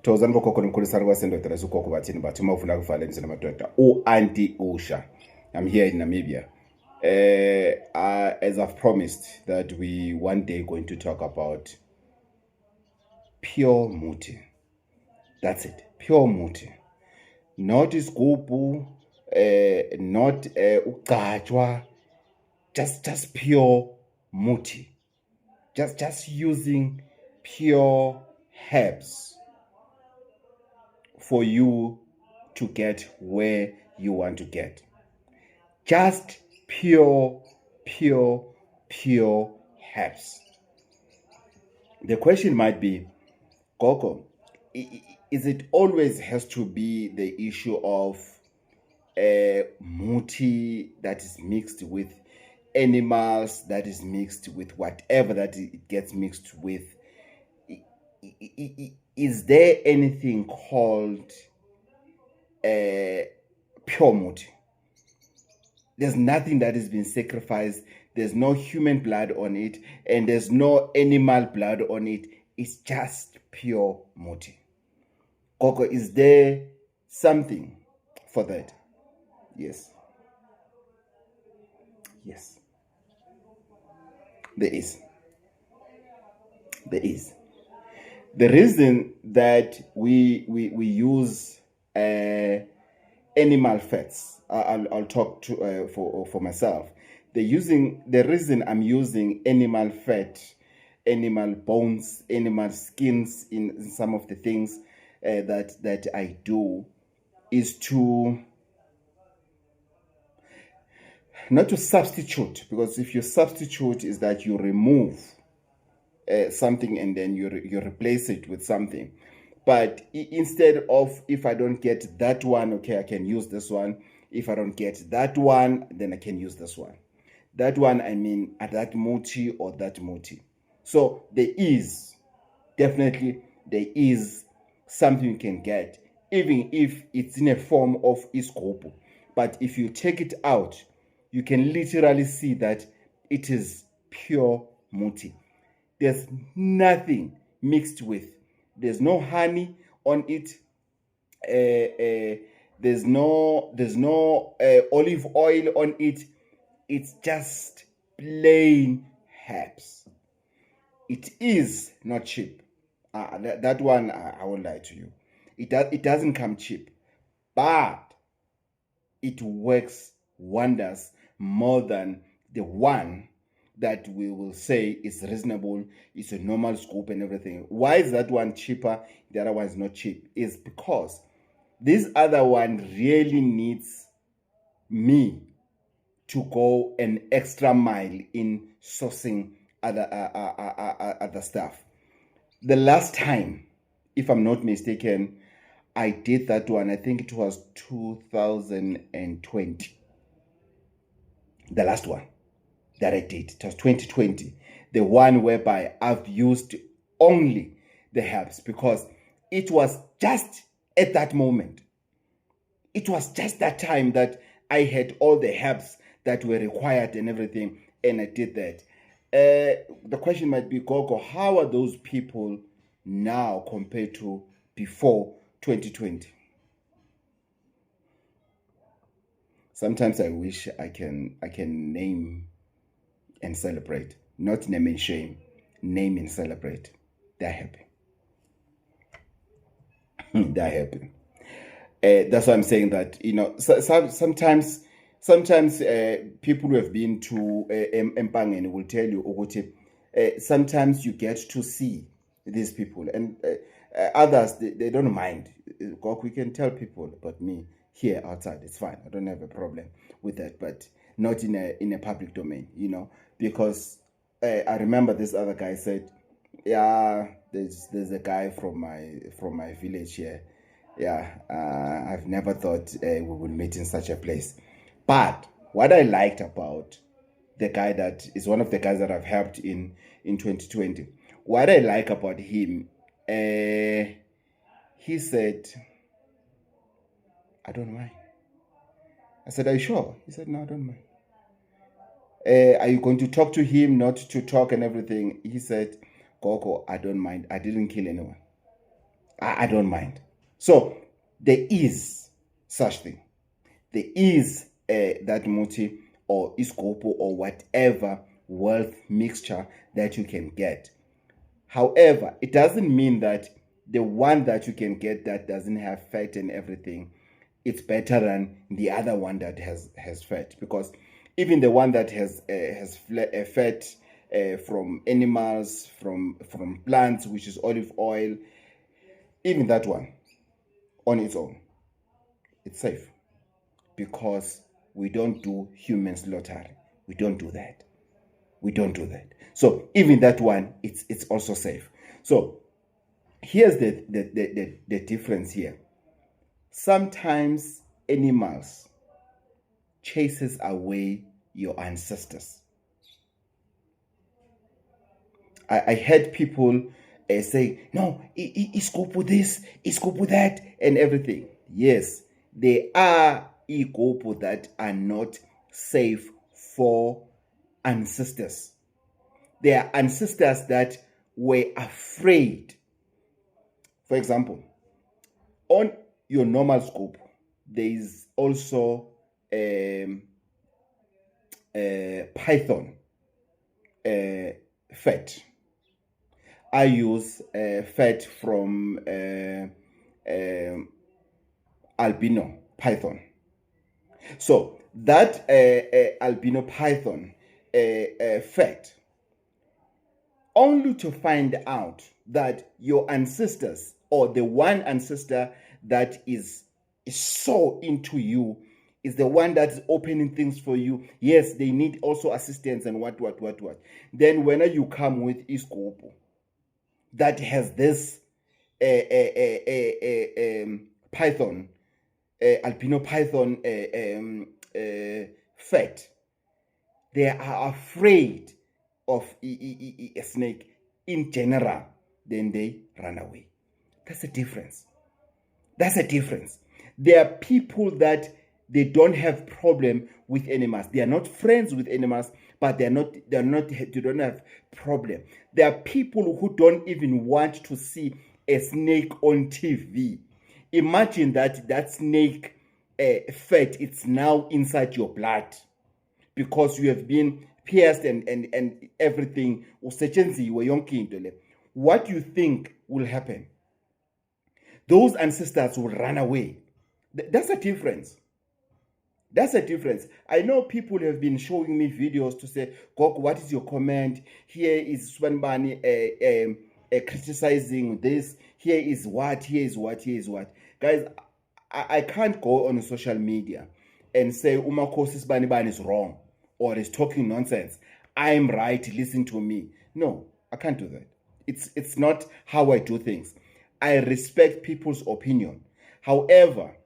Tozani bokhokho nomkhulisani kwasendoda ukhokho bathini bathi uma ufuna kuvala emzini amadoda u-Auntie Usha. I'm here in Namibia. As I've promised that we one day going to talk about pure muti. That's it, pure muti. Not isgubhu, not ugcatshwa, just pure muti. Just using pure herbs for you to get where you want to get. Just pure herbs. The question might be, Gogo, is it always has to be the issue of muti that is mixed with animals, that is mixed with whatever that it gets mixed with? Is there anything called pure muti? There's nothing that has been sacrificed. There's no human blood on it, and there's no animal blood on it. It's just pure muti. Gogo, is there something for that? Yes. Yes. There is. There is. The reason that we use animal fats, I'll talk to for myself. The reason I'm using animal fat, animal bones, animal skins in some of the things that I do is to not to substitute, because if you substitute is that you remove something and then you replace it with something. But instead of, if I don't get that one, okay, I can use this one. If I don't get that one, then I can use this one. That one, I mean, that muti or that muti. So there is, definitely, there is something you can get, even if it's in a form of isgubhu. But if you take it out, you can literally see that it is pure muti. There's nothing mixed with. There's no honey on it. There's no olive oil on it. It's just plain herbs. It is not cheap. That one, I won't lie to you. It doesn't come cheap, but it works wonders more than the one that we will say is reasonable, it's a normal scope and everything. Why is that one cheaper, the other one is not cheap? Is because this other one really needs me to go an extra mile in sourcing other stuff. The last time, if I'm not mistaken, I did that one, I think it was 2020. The last one that I did, it was 2020. The one whereby I've used only the herbs, because it was just at that moment. It was just that time that I had all the herbs that were required and everything, and I did that. The question might be, Gogo, how are those people now compared to before 2020? Sometimes I wish I can name and celebrate, not name and shame, name and celebrate. They're happy. They're happy. That's why I'm saying that, sometimes people who have been to Empangeni will tell you, sometimes you get to see these people, and others, they don't mind. We can tell people about me here outside, it's fine, I don't have a problem with that, but not in a public domain, because I remember this other guy said, yeah, there's a guy from my village here. Yeah, I've never thought we would meet in such a place. But what I liked about the guy, that is one of the guys that I've helped in 2020, what I like about him, he said, I don't mind. I said, are you sure? He said, no, I don't mind. Are you going to talk to him, not to talk and everything? He said, Gogo, I don't mind. I didn't kill anyone. I don't mind. So there is such thing. There is that muti or iskopo or whatever wealth mixture that you can get. However, it doesn't mean that the one that you can get that doesn't have fat and everything, it's better than the other one that has fat, because even the one that has fat from animals, from plants, which is olive oil, even that one on its own, it's safe, because we don't do human slaughter. We don't do that. We don't do that. So even that one, it's also safe. So here's the difference here. Sometimes animals chases away your ancestors. I heard people say, no, iskopu this, iskopu that, and everything. Yes, there are ikopu that are not safe for ancestors. There are ancestors that were afraid. For example, on your normal scope, there is also Python fat. I use fat from albino python. So that albino python fat, only to find out that your ancestors, or the one ancestor that is so into you, is the one that's opening things for you. Yes, they need also assistance and what. Then when you come with iskopo that has this python, albino python fat, they are afraid of a snake in general, then they run away. That's a difference. That's a difference. There are people that they don't have problem with animals. They are not friends with animals, but they don't have problem. There are people who don't even want to see a snake on TV. Imagine that snake fat, it's now inside your blood, because you have been pierced and everything. What do you think will happen? Those ancestors will run away. That's a difference. That's a difference. I know people have been showing me videos to say, Gok, what is your comment? Here is Swanbani criticizing this. Here is what, here is what, here is what. Guys, I can't go on social media and say Umakosi Sbanibani is wrong or is talking nonsense. I'm right, listen to me. No, I can't do that. It's not how I do things. I respect people's opinion. However,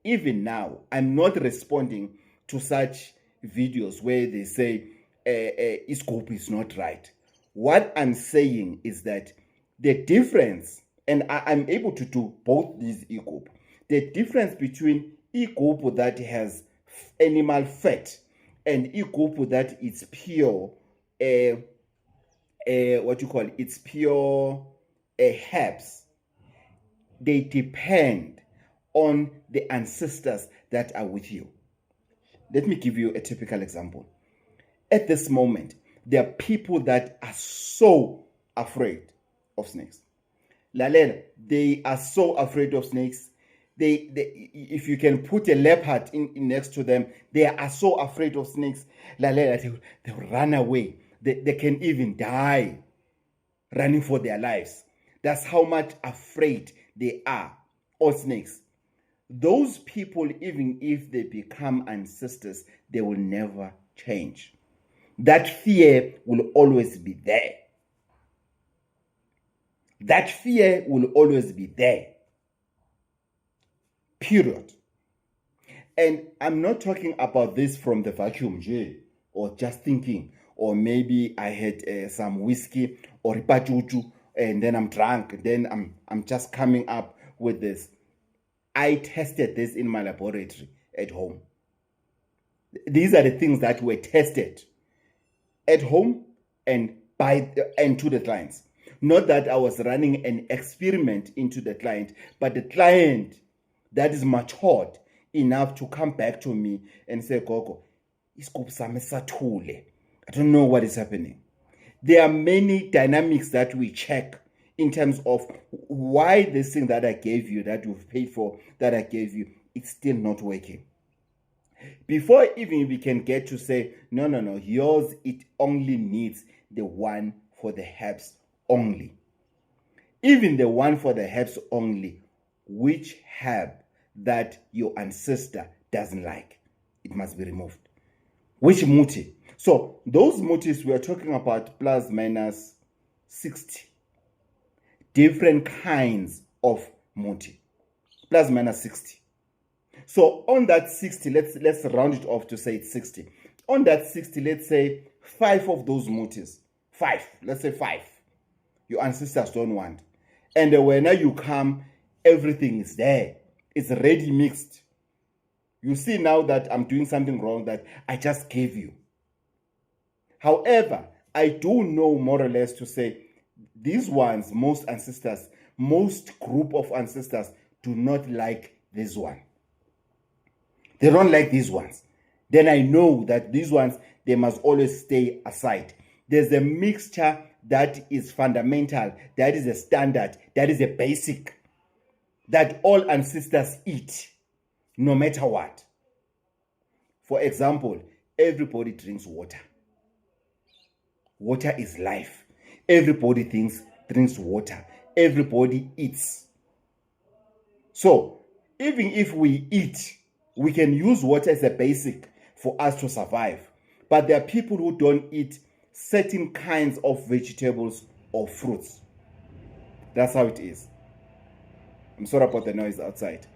even now, I'm not responding to such videos where they say iskopu is not right. What I'm saying is that the difference, and I'm able to do both these ikopu, the difference between ikopu that has animal fat and ikopu that is pure, what you call it, it's pure herbs, they depend on the ancestors that are with you. Let me give you a typical example. At this moment, there are people that are so afraid of snakes. Lalela, they are so afraid of snakes. They if you can put a leopard in next to them, they are so afraid of snakes. Lalela, they will run away. They can even die running for their lives. That's how much afraid they are of snakes. Those people, even if they become ancestors, they will never change. That fear will always be there. That fear will always be there. Period. And I'm not talking about this from the vacuum, or just thinking, or maybe I had some whiskey or pachuchu, and then I'm drunk, and then I'm just coming up with this. I tested this in my laboratory at home. These are the things that were tested at home and to the clients. Not that I was running an experiment into the client, but the client that is matured enough to come back to me and say, Gogo, I don't know what is happening. There are many dynamics that we check in terms of why this thing that I gave you, that you've paid for, that I gave you, it's still not working. Before even we can get to say, no, yours, it only needs the one for the herbs only. Even the one for the herbs only, which herb that your ancestor doesn't like, it must be removed. Which muti? So those mutis we are talking about plus minus 60 different kinds of muti, plus minus 60. So on that 60, let's round it off to say it's 60. On that 60, let's say 5 of those mutis, 5, let's say 5, your ancestors don't want. And when you come, everything is there. It's ready mixed. You see now that I'm doing something wrong that I just gave you. However, I do know more or less to say these ones, most ancestors, most group of ancestors do not like this one. They don't like these ones. Then I know that these ones, they must always stay aside. There's a mixture that is fundamental, that is a standard, that is a basic, that all ancestors eat, no matter what. For example, everybody drinks water. Water is life. Everybody drinks water. Everybody eats. So, even if we eat, we can use water as a basic for us to survive. But there are people who don't eat certain kinds of vegetables or fruits. That's how it is. I'm sorry about the noise outside.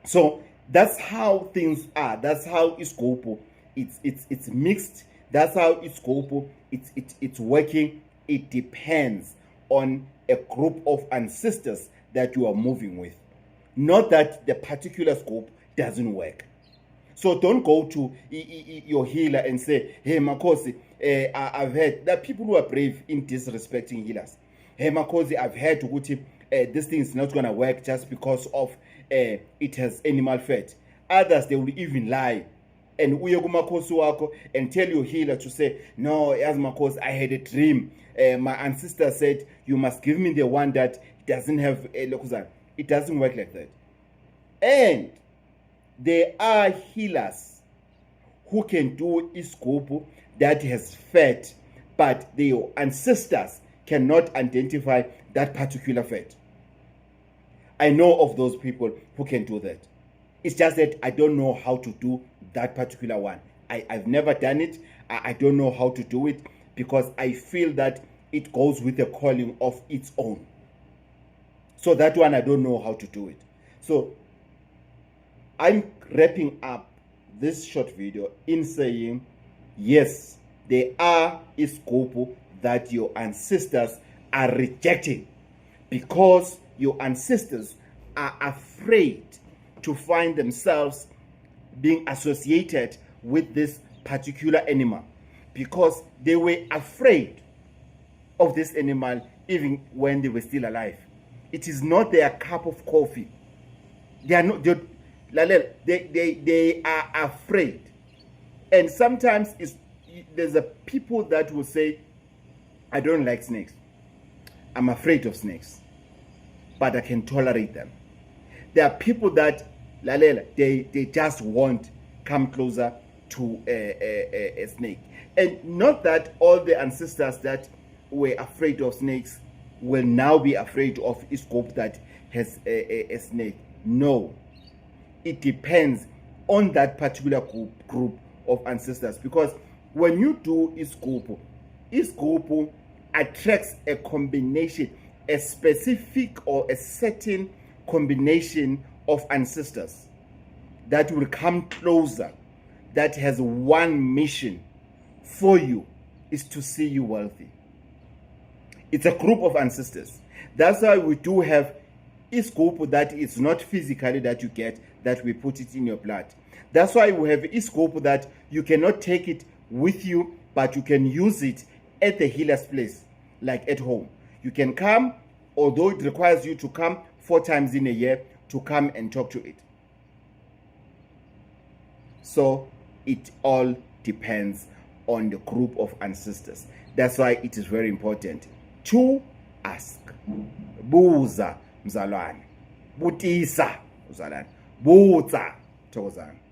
So that's how things are. That's how iskopo, it's mixed. That's how iskopo, it's working. It depends on a group of ancestors that you are moving with. Not that the particular scope doesn't work. So don't go to your healer and say, hey, Makosi, I've heard. There are people who are brave in disrespecting healers. Hey, Makosi, I've heard this thing is not going to work just because of it has animal fat. Others, they will even lie. And uye kumakhosi wako and tell your healer to say, no, as Makosi, I had a dream. My ancestor said, you must give me the one that doesn't have a lokuzan. It doesn't work like that. And there are healers who can do iskopo that has fat, but their ancestors cannot identify that particular fat. I know of those people who can do that. It's just that I don't know how to do that particular one. I've never done it. I don't know how to do it because I feel that it goes with a calling of its own. So that one, I don't know how to do it. So I'm wrapping up this short video in saying, yes, there are iskopo that your ancestors are rejecting because your ancestors are afraid to find themselves being associated with this particular animal because they were afraid of this animal even when they were still alive. It is not their cup of coffee. They are not. They are afraid, and sometimes there's a people that will say, "I don't like snakes. I'm afraid of snakes, but I can tolerate them." There are people that they just won't come closer to a snake, and not that all the ancestors that were afraid of snakes will now be afraid of a scope that has a snake. No, it depends on that particular group of ancestors, because when you do iskopo attracts a combination, a specific or a certain combination of ancestors that will come closer, that has one mission for you, is to see you wealthy. It's a group of ancestors. That's why we do have iskopo that is not physically that you get, that we put it in your blood. That's why we have iskopo that you cannot take it with you, but you can use it at the healer's place, like at home. You can come, although it requires you to come 4 times in a year to come and talk to it. So it all depends on the group of ancestors. That's why it is very important to ask. Buza mzalwane, butisa mzalwane, buza thokozana.